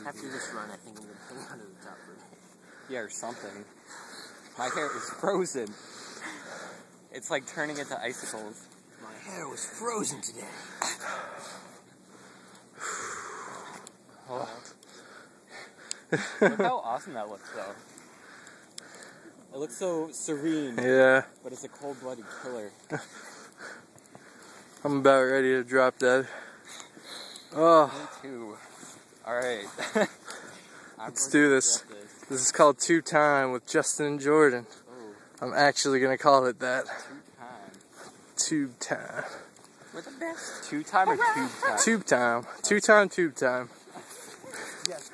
After this run, I think I'm going to hang onto the top for a bit. Yeah, or something. My hair is frozen. It's like turning into icicles. My hair was frozen today. Oh. Look how awesome that looks, though. It looks so serene. Yeah. But it's a cold-blooded killer. I'm about ready to drop dead. Oh. Me too. Alright. Let's do this. This is called Two Time with Justin and Jordan. Oh. I'm actually going to call it that. Tube time. Tube Time. We're the best. Tube time or tube time? Tube Time. Two Time, Tube Time. Yes,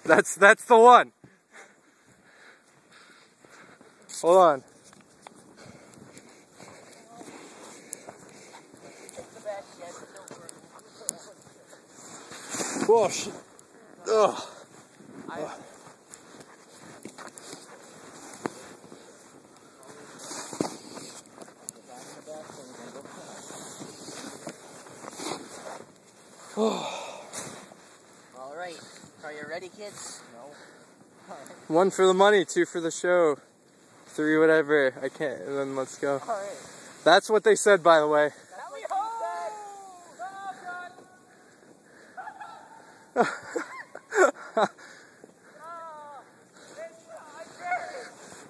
that's it. That's the one. Hold on. Oh shit. Ugh. Alright, are you ready, kids? No. One for the money, two for the show, three whatever. I can't. And then let's go. Alright. That's what they said, by the way.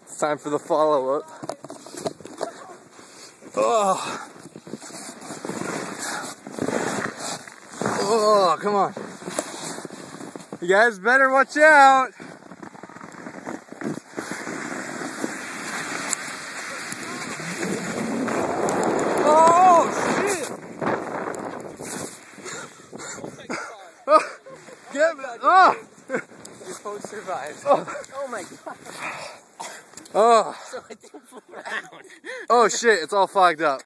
It's time for the follow-up. Oh. Oh, come on. You guys better watch out. Oh, shit. Get me. Oh. Your phone survived. Oh my god. Oh. So I didn't fool around. Oh shit, it's all fogged up.